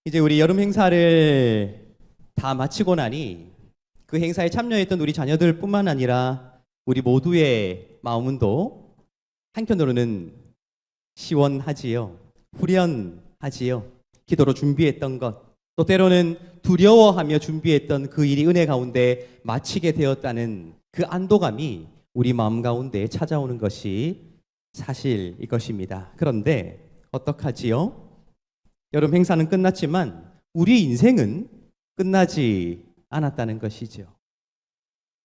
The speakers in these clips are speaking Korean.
이제 우리 여름 행사를 다 마치고 나니 그 행사에 참여했던 우리 자녀들뿐만 아니라 우리 모두의 마음도 한편으로는 시원하지요. 후련하지요. 기도로 준비했던 것, 또 때로는 두려워하며 준비했던 그 일이 은혜 가운데 마치게 되었다는 그 안도감이 우리 마음 가운데 찾아오는 것이 사실일 것입니다. 그런데 어떡하지요? 여름 행사는 끝났지만 우리 인생은 끝나지 않았다는 것이죠.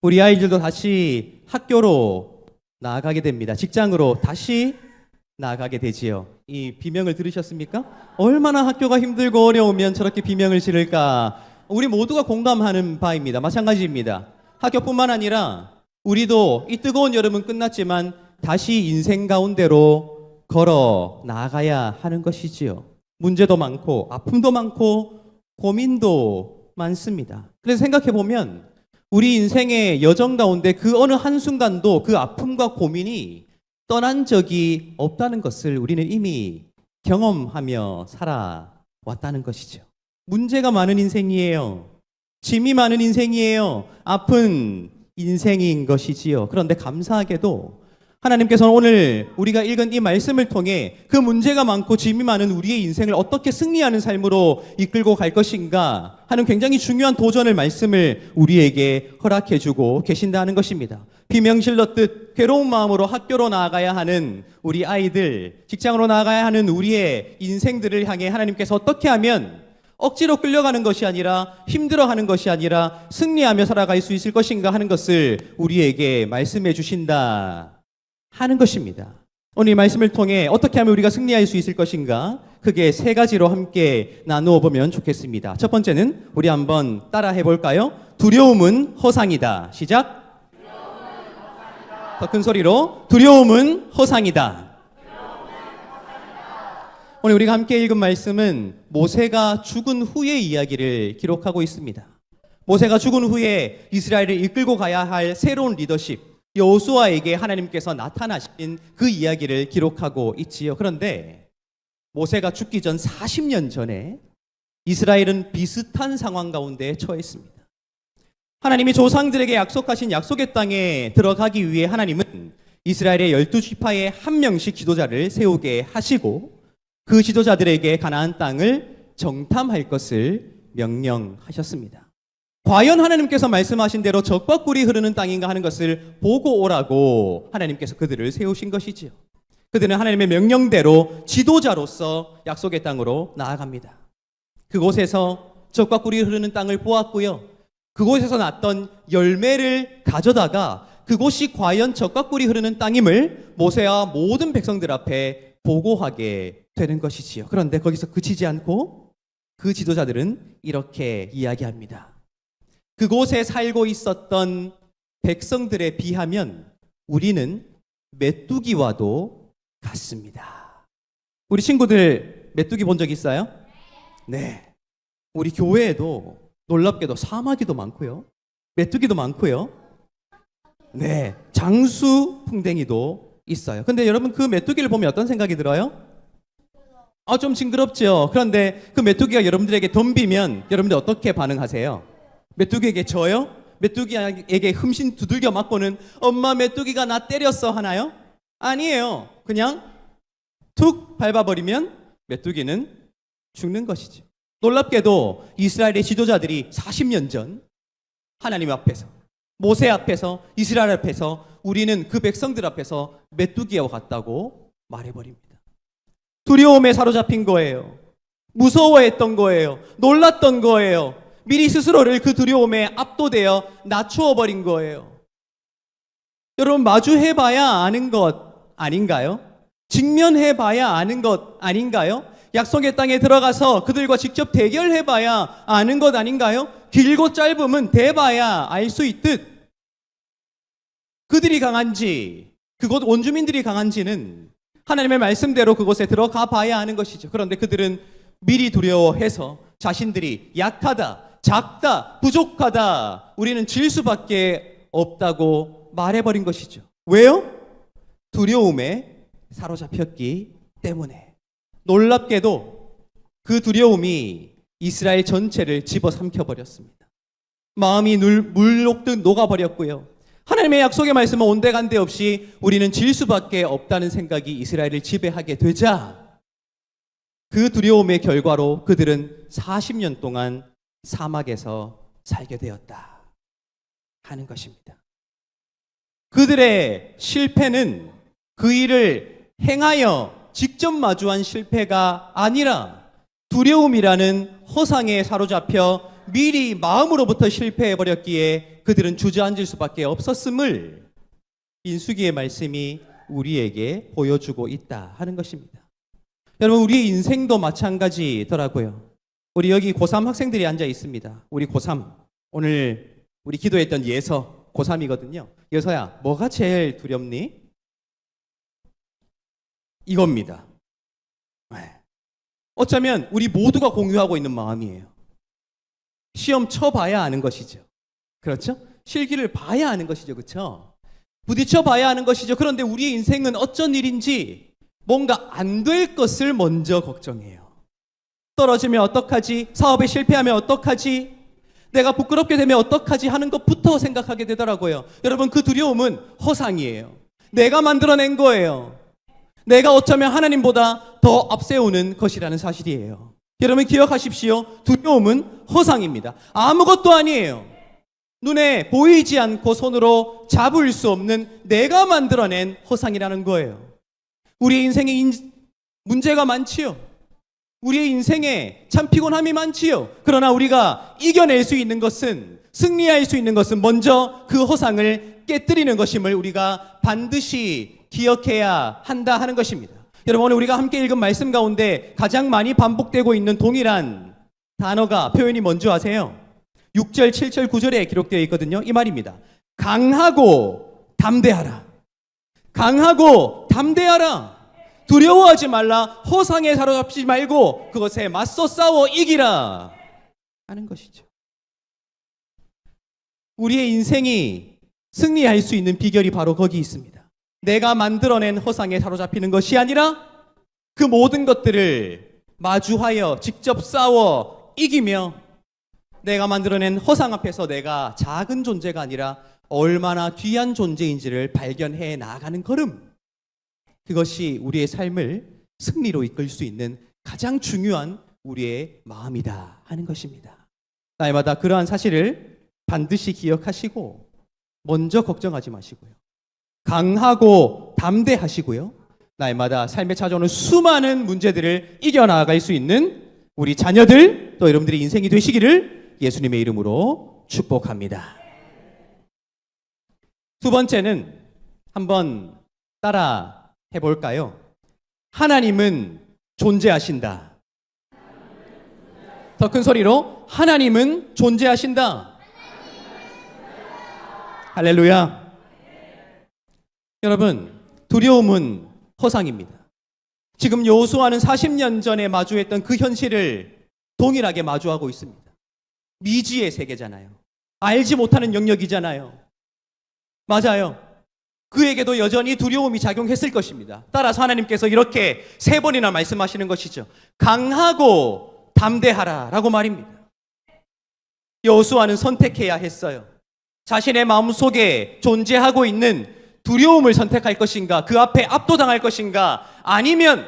우리 아이들도 다시 학교로 나아가게 됩니다. 직장으로 다시 나아가게 되지요. 이 비명을 들으셨습니까? 얼마나 학교가 힘들고 어려우면 저렇게 비명을 지를까? 우리 모두가 공감하는 바입니다. 마찬가지입니다. 학교뿐만 아니라 우리도 이 뜨거운 여름은 끝났지만 다시 인생 가운데로 걸어 나아가야 하는 것이지요. 문제도 많고 아픔도 많고 고민도 많습니다. 그래서 생각해 보면 우리 인생의 여정 가운데 그 어느 한순간도 그 아픔과 고민이 떠난 적이 없다는 것을 우리는 이미 경험하며 살아왔다는 것이죠. 문제가 많은 인생이에요. 짐이 많은 인생이에요. 아픈 인생인 것이지요. 그런데 감사하게도 하나님께서는 오늘 우리가 읽은 이 말씀을 통해 그 문제가 많고 짐이 많은 우리의 인생을 어떻게 승리하는 삶으로 이끌고 갈 것인가 하는 굉장히 중요한 도전을 말씀을 우리에게 허락해 주고 계신다는 것입니다. 비명 질렀듯 괴로운 마음으로 학교로 나아가야 하는 우리 아이들, 직장으로 나아가야 하는 우리의 인생들을 향해 하나님께서 어떻게 하면 억지로 끌려가는 것이 아니라 힘들어하는 것이 아니라 승리하며 살아갈 수 있을 것인가 하는 것을 우리에게 말씀해 주신다 하는 것입니다. 오늘 이 말씀을 통해 어떻게 하면 우리가 승리할 수 있을 것인가 크게 세 가지로 함께 나누어 보면 좋겠습니다. 첫 번째는 우리 한번 따라 해볼까요? 두려움은 허상이다. 시작. 더 큰 소리로 두려움은 허상이다. 오늘 우리가 함께 읽은 말씀은 모세가 죽은 후의 이야기를 기록하고 있습니다. 모세가 죽은 후에 이스라엘을 이끌고 가야 할 새로운 리더십 여호수아에게 하나님께서 나타나신 그 이야기를 기록하고 있지요. 그런데 모세가 죽기 전 40년 전에 이스라엘은 비슷한 상황 가운데 처했습니다. 하나님이 조상들에게 약속하신 약속의 땅에 들어가기 위해 하나님은 이스라엘의 12지파에 한 명씩 지도자를 세우게 하시고 그 지도자들에게 가나안 땅을 정탐할 것을 명령하셨습니다. 과연 하나님께서 말씀하신 대로 적과 꿀이 흐르는 땅인가 하는 것을 보고 오라고 하나님께서 그들을 세우신 것이지요. 그들은 하나님의 명령대로 지도자로서 약속의 땅으로 나아갑니다. 그곳에서 적과 꿀이 흐르는 땅을 보았고요. 그곳에서 났던 열매를 가져다가 그곳이 과연 적과 꿀이 흐르는 땅임을 모세와 모든 백성들 앞에 보고하게 되는 것이지요. 그런데 거기서 그치지 않고 그 지도자들은 이렇게 이야기합니다. 그곳에 살고 있었던 백성들에 비하면 우리는 메뚜기와도 같습니다. 우리 친구들 메뚜기 본 적 있어요? 네. 우리 교회에도 놀랍게도 사마귀도 많고요. 메뚜기도 많고요. 네. 장수풍뎅이도 있어요. 근데 여러분 그 메뚜기를 보면 어떤 생각이 들어요? 좀 징그럽죠. 그런데 그 메뚜기가 여러분들에게 덤비면 여러분들 어떻게 반응하세요? 메뚜기에게 져요? 메뚜기에게 흠씬 두들겨 맞고는 엄마 메뚜기가 나 때렸어 하나요? 아니에요. 그냥 툭 밟아버리면 메뚜기는 죽는 것이죠. 놀랍게도 이스라엘의 지도자들이 40년 전 하나님 앞에서 모세 앞에서 이스라엘 앞에서 우리는 그 백성들 앞에서 메뚜기와 같다고 말해버립니다. 두려움에 사로잡힌 거예요. 무서워했던 거예요. 놀랐던 거예요. 미리 스스로를 그 두려움에 압도되어 낮추어 버린 거예요. 여러분 마주해봐야 아는 것 아닌가요? 직면해봐야 아는 것 아닌가요? 약속의 땅에 들어가서 그들과 직접 대결해봐야 아는 것 아닌가요? 길고 짧음은 대봐야 알 수 있듯 그들이 강한지 그곳 원주민들이 강한지는 하나님의 말씀대로 그곳에 들어가 봐야 아는 것이죠. 그런데 그들은 미리 두려워해서 자신들이 약하다, 작다, 부족하다, 우리는 질 수밖에 없다고 말해버린 것이죠. 왜요? 두려움에 사로잡혔기 때문에. 놀랍게도 그 두려움이 이스라엘 전체를 집어삼켜 버렸습니다. 마음이 물녹듯 녹아버렸고요. 하나님의 약속의 말씀은 온데간데 없이 우리는 질 수밖에 없다는 생각이 이스라엘을 지배하게 되자 그 두려움의 결과로 그들은 40년 동안 사막에서 살게 되었다 하는 것입니다. 그들의 실패는 그 일을 행하여 직접 마주한 실패가 아니라 두려움이라는 허상에 사로잡혀 미리 마음으로부터 실패해버렸기에 그들은 주저앉을 수밖에 없었음을 민수기의 말씀이 우리에게 보여주고 있다 하는 것입니다. 여러분, 우리의 인생도 마찬가지더라고요. 우리 여기 고3 학생들이 앉아 있습니다. 우리 고3, 오늘 우리 기도했던 예서 고3이거든요. 예서야, 뭐가 제일 두렵니? 이겁니다. 어쩌면 우리 모두가 공유하고 있는 마음이에요. 시험 쳐봐야 아는 것이죠. 그렇죠? 실기를 봐야 아는 것이죠. 그렇죠? 부딪혀 봐야 하는 것이죠. 그런데 우리의 인생은 어쩐 일인지 뭔가 안 될 것을 먼저 걱정해요. 떨어지면 어떡하지? 사업에 실패하면 어떡하지? 내가 부끄럽게 되면 어떡하지? 하는 것부터 생각하게 되더라고요. 여러분, 그 두려움은 허상이에요. 내가 만들어낸 거예요. 내가 어쩌면 하나님보다 더 앞세우는 것이라는 사실이에요. 여러분, 기억하십시오. 두려움은 허상입니다. 아무것도 아니에요. 눈에 보이지 않고 손으로 잡을 수 없는 내가 만들어낸 허상이라는 거예요. 우리의 인생에 문제가 많지요. 우리의 인생에 참 피곤함이 많지요. 그러나 우리가 이겨낼 수 있는 것은, 승리할 수 있는 것은 먼저 그 허상을 깨뜨리는 것임을 우리가 반드시 기억해야 한다 하는 것입니다. 여러분, 오늘 우리가 함께 읽은 말씀 가운데 가장 많이 반복되고 있는 동일한 단어가, 표현이 뭔지 아세요? 6절, 7절, 9절에 기록되어 있거든요. 이 말입니다. 강하고 담대하라. 강하고 담대하라. 두려워하지 말라. 허상에 사로잡히지 말고 그것에 맞서 싸워 이기라 하는 것이죠. 우리의 인생이 승리할 수 있는 비결이 바로 거기 있습니다. 내가 만들어낸 허상에 사로잡히는 것이 아니라 그 모든 것들을 마주하여 직접 싸워 이기며 내가 만들어낸 허상 앞에서 내가 작은 존재가 아니라 얼마나 귀한 존재인지를 발견해 나아가는 걸음, 그것이 우리의 삶을 승리로 이끌 수 있는 가장 중요한 우리의 마음이다 하는 것입니다. 날마다 그러한 사실을 반드시 기억하시고 먼저 걱정하지 마시고요. 강하고 담대하시고요. 날마다 삶에 찾아오는 수많은 문제들을 이겨나갈 수 있는 우리 자녀들, 또 여러분들의 인생이 되시기를 예수님의 이름으로 축복합니다. 두 번째는 한번 따라 해볼까요? 하나님은 존재하신다. 더 큰 소리로 하나님은 존재하신다. 할렐루야. 여러분, 두려움은 허상입니다. 지금 여호수아는 40년 전에 마주했던 그 현실을 동일하게 마주하고 있습니다. 미지의 세계잖아요. 알지 못하는 영역이잖아요. 맞아요. 그에게도 여전히 두려움이 작용했을 것입니다. 따라서 하나님께서 이렇게 3번이나 말씀하시는 것이죠. 강하고 담대하라 라고 말입니다. 여호수아는 선택해야 했어요. 자신의 마음속에 존재하고 있는 두려움을 선택할 것인가, 그 앞에 압도당할 것인가, 아니면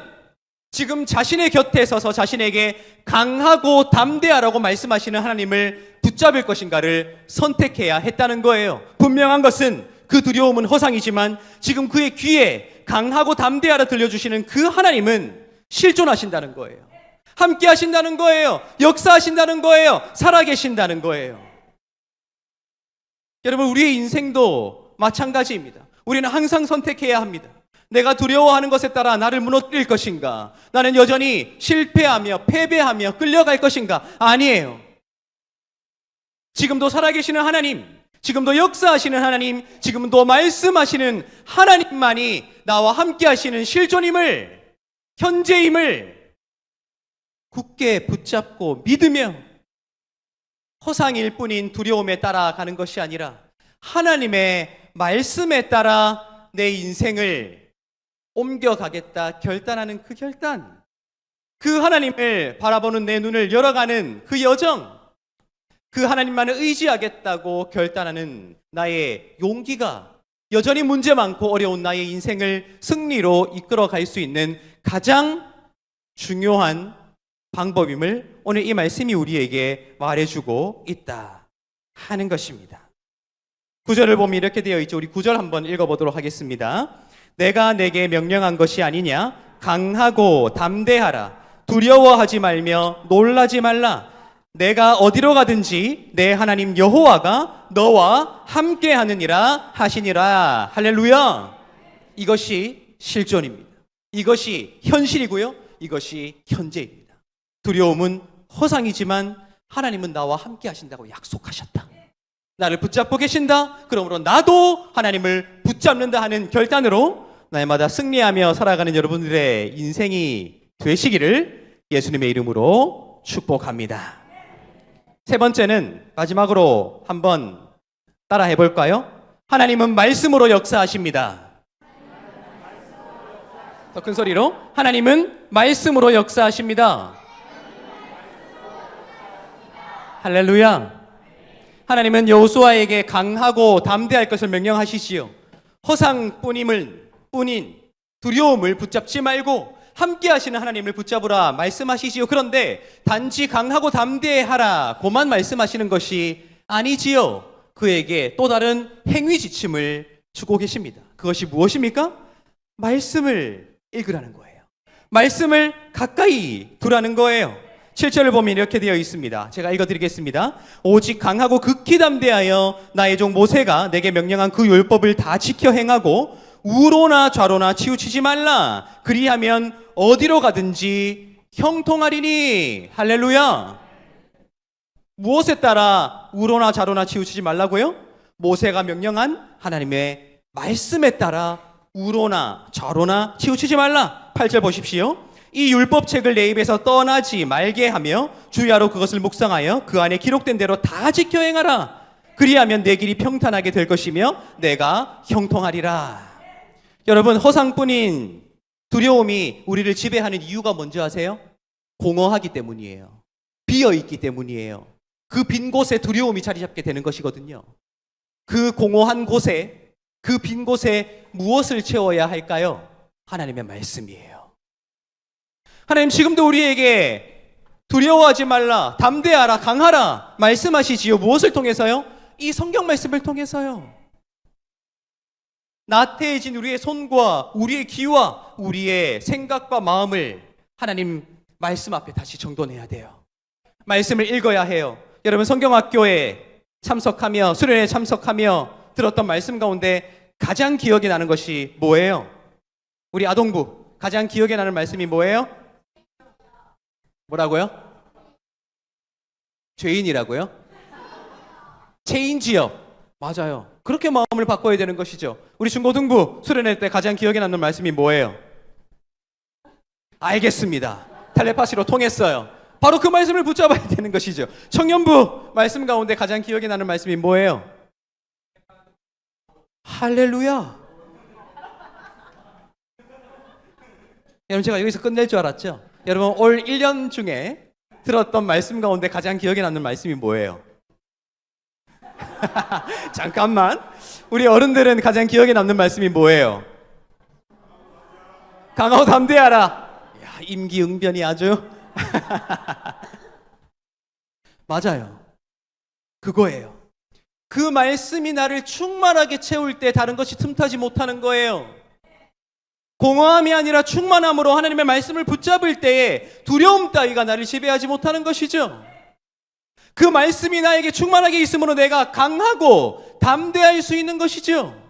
지금 자신의 곁에 서서 자신에게 강하고 담대하라고 말씀하시는 하나님을 붙잡을 것인가를 선택해야 했다는 거예요. 분명한 것은 그 두려움은 허상이지만 지금 그의 귀에 강하고 담대하라 들려주시는 그 하나님은 실존하신다는 거예요. 함께 하신다는 거예요. 역사하신다는 거예요. 살아계신다는 거예요. 여러분, 우리의 인생도 마찬가지입니다. 우리는 항상 선택해야 합니다. 내가 두려워하는 것에 따라 나를 무너뜨릴 것인가? 나는 여전히 실패하며 패배하며 끌려갈 것인가? 아니에요. 지금도 살아계시는 하나님, 지금도 역사하시는 하나님, 지금도 말씀하시는 하나님만이 나와 함께 하시는 실존임을, 현재임을 굳게 붙잡고 믿으며 허상일 뿐인 두려움에 따라가는 것이 아니라 하나님의 말씀에 따라 내 인생을 옮겨가겠다 결단하는 그 결단, 그 하나님을 바라보는 내 눈을 열어가는 그 여정, 그 하나님만을 의지하겠다고 결단하는 나의 용기가 여전히 문제 많고 어려운 나의 인생을 승리로 이끌어 갈 수 있는 가장 중요한 방법임을 오늘 이 말씀이 우리에게 말해주고 있다 하는 것입니다. 9절을 보면 이렇게 되어 있죠. 우리 9절 한번 읽어보도록 하겠습니다. 내가 내게 명령한 것이 아니냐? 강하고 담대하라. 두려워하지 말며 놀라지 말라. 내가 어디로 가든지 내 하나님 여호와가 너와 함께 하느니라 하시니라. 할렐루야. 이것이 실존입니다. 이것이 현실이고요. 이것이 현재입니다. 두려움은 허상이지만 하나님은 나와 함께 하신다고 약속하셨다. 나를 붙잡고 계신다. 그러므로 나도 하나님을 붙잡는다 하는 결단으로 날마다 승리하며 살아가는 여러분들의 인생이 되시기를 예수님의 이름으로 축복합니다. 세 번째는 마지막으로 한번 따라 해볼까요? 하나님은 말씀으로 역사하십니다. 더 큰 소리로 하나님은 말씀으로 역사하십니다. 할렐루야. 하나님은 여호수아에게 강하고 담대할 것을 명령하시지요. 허상뿐인 두려움을 붙잡지 말고 함께 하시는 하나님을 붙잡으라 말씀하시지요. 그런데 단지 강하고 담대하라 고만 말씀하시는 것이 아니지요. 그에게 또 다른 행위 지침을 주고 계십니다. 그것이 무엇입니까? 말씀을 읽으라는 거예요. 말씀을 가까이 두라는 거예요. 7절을 보면 이렇게 되어 있습니다. 제가 읽어드리겠습니다. 오직 강하고 극히 담대하여 나의 종 모세가 내게 명령한 그 율법을 다 지켜 행하고 우로나 좌로나 치우치지 말라. 그리하면 어디로 가든지 형통하리니. 할렐루야. 무엇에 따라 우로나 좌로나 치우치지 말라고요? 모세가 명령한 하나님의 말씀에 따라 우로나 좌로나 치우치지 말라. 8절 보십시오. 이 율법책을 내 입에서 떠나지 말게 하며 주야로 그것을 묵상하여 그 안에 기록된 대로 다 지켜 행하라. 그리하면 내 길이 평탄하게 될 것이며 내가 형통하리라. 여러분, 허상뿐인 두려움이 우리를 지배하는 이유가 뭔지 아세요? 공허하기 때문이에요. 비어있기 때문이에요. 그 빈 곳에 두려움이 자리 잡게 되는 것이거든요. 그 공허한 곳에, 그 빈 곳에 무엇을 채워야 할까요? 하나님의 말씀이에요. 하나님 지금도 우리에게 두려워하지 말라, 담대하라, 강하라 말씀하시지요. 무엇을 통해서요? 이 성경 말씀을 통해서요. 나태해진 우리의 손과 우리의 귀와 우리의 생각과 마음을 하나님 말씀 앞에 다시 정돈해야 돼요. 말씀을 읽어야 해요. 여러분, 성경학교에 참석하며 수련회에 참석하며 들었던 말씀 가운데 가장 기억에 나는 것이 뭐예요? 우리 아동부 가장 기억에 나는 말씀이 뭐예요? 뭐라고요? 죄인이라고요? 체인지업. 맞아요. 그렇게 마음을 바꿔야 되는 것이죠. 우리 중고등부 수련회 때 가장 기억에 남는 말씀이 뭐예요? 알겠습니다. 텔레파시로 통했어요. 바로 그 말씀을 붙잡아야 되는 것이죠. 청년부 말씀 가운데 가장 기억에 나는 말씀이 뭐예요? 할렐루야. 여러분, 제가 여기서 끝낼 줄 알았죠? 여러분, 올 1년 중에 들었던 말씀 가운데 가장 기억에 남는 말씀이 뭐예요? 잠깐만. 우리 어른들은 가장 기억에 남는 말씀이 뭐예요? 강하고 담대하라. 야, 임기응변이 아주 맞아요. 그거예요. 그 말씀이 나를 충만하게 채울 때 다른 것이 틈타지 못하는 거예요. 공허함이 아니라 충만함으로 하나님의 말씀을 붙잡을 때에 두려움 따위가 나를 지배하지 못하는 것이죠. 그 말씀이 나에게 충만하게 있으므로 내가 강하고 담대할 수 있는 것이죠.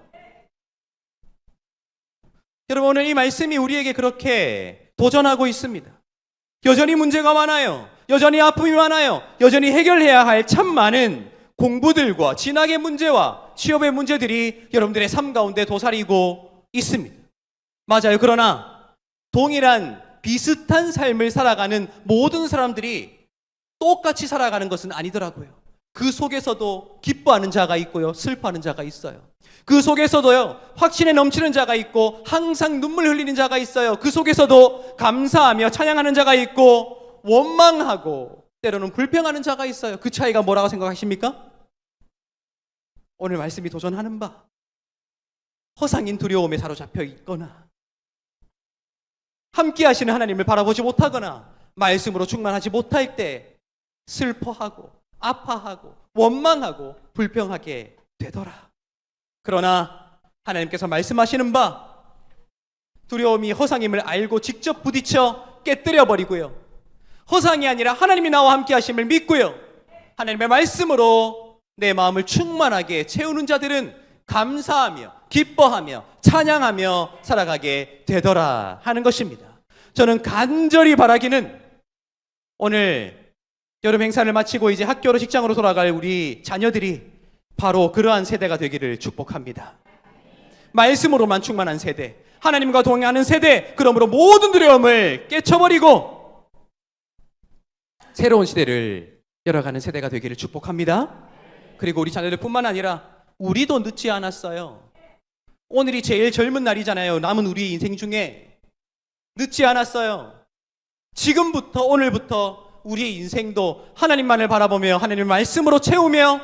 여러분, 오늘 이 말씀이 우리에게 그렇게 도전하고 있습니다. 여전히 문제가 많아요. 여전히 아픔이 많아요. 여전히 해결해야 할 참 많은 공부들과 진학의 문제와 취업의 문제들이 여러분들의 삶 가운데 도사리고 있습니다. 맞아요. 그러나 동일한 비슷한 삶을 살아가는 모든 사람들이 똑같이 살아가는 것은 아니더라고요. 그 속에서도 기뻐하는 자가 있고요, 슬퍼하는 자가 있어요. 그 속에서도요, 확신에 넘치는 자가 있고 항상 눈물 흘리는 자가 있어요. 그 속에서도 감사하며 찬양하는 자가 있고 원망하고 때로는 불평하는 자가 있어요. 그 차이가 뭐라고 생각하십니까? 오늘 말씀이 도전하는 바, 허상인 두려움에 사로잡혀 있거나 함께 하시는 하나님을 바라보지 못하거나 말씀으로 충만하지 못할 때 슬퍼하고 아파하고 원망하고 불평하게 되더라. 그러나 하나님께서 말씀하시는 바, 두려움이 허상임을 알고 직접 부딪혀 깨뜨려 버리고요, 허상이 아니라 하나님이 나와 함께 하심을 믿고요, 하나님의 말씀으로 내 마음을 충만하게 채우는 자들은 감사하며 기뻐하며 찬양하며 살아가게 되더라 하는 것입니다. 저는 간절히 바라기는 오늘 여름 행사를 마치고 이제 학교로 직장으로 돌아갈 우리 자녀들이 바로 그러한 세대가 되기를 축복합니다. 말씀으로만 충만한 세대, 하나님과 동행하는 세대, 그러므로 모든 두려움을 깨쳐버리고 새로운 시대를 열어가는 세대가 되기를 축복합니다. 그리고 우리 자녀들뿐만 아니라 우리도 늦지 않았어요. 오늘이 제일 젊은 날이잖아요. 남은 우리 인생 중에 늦지 않았어요. 지금부터, 오늘부터 우리의 인생도 하나님만을 바라보며 하나님의 말씀으로 채우며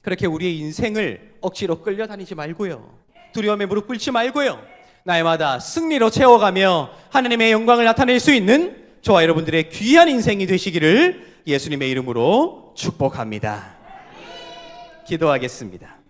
그렇게 우리의 인생을 억지로 끌려다니지 말고요, 두려움에 무릎 꿇지 말고요, 날마다 승리로 채워가며 하나님의 영광을 나타낼 수 있는 저와 여러분들의 귀한 인생이 되시기를 예수님의 이름으로 축복합니다. 기도하겠습니다.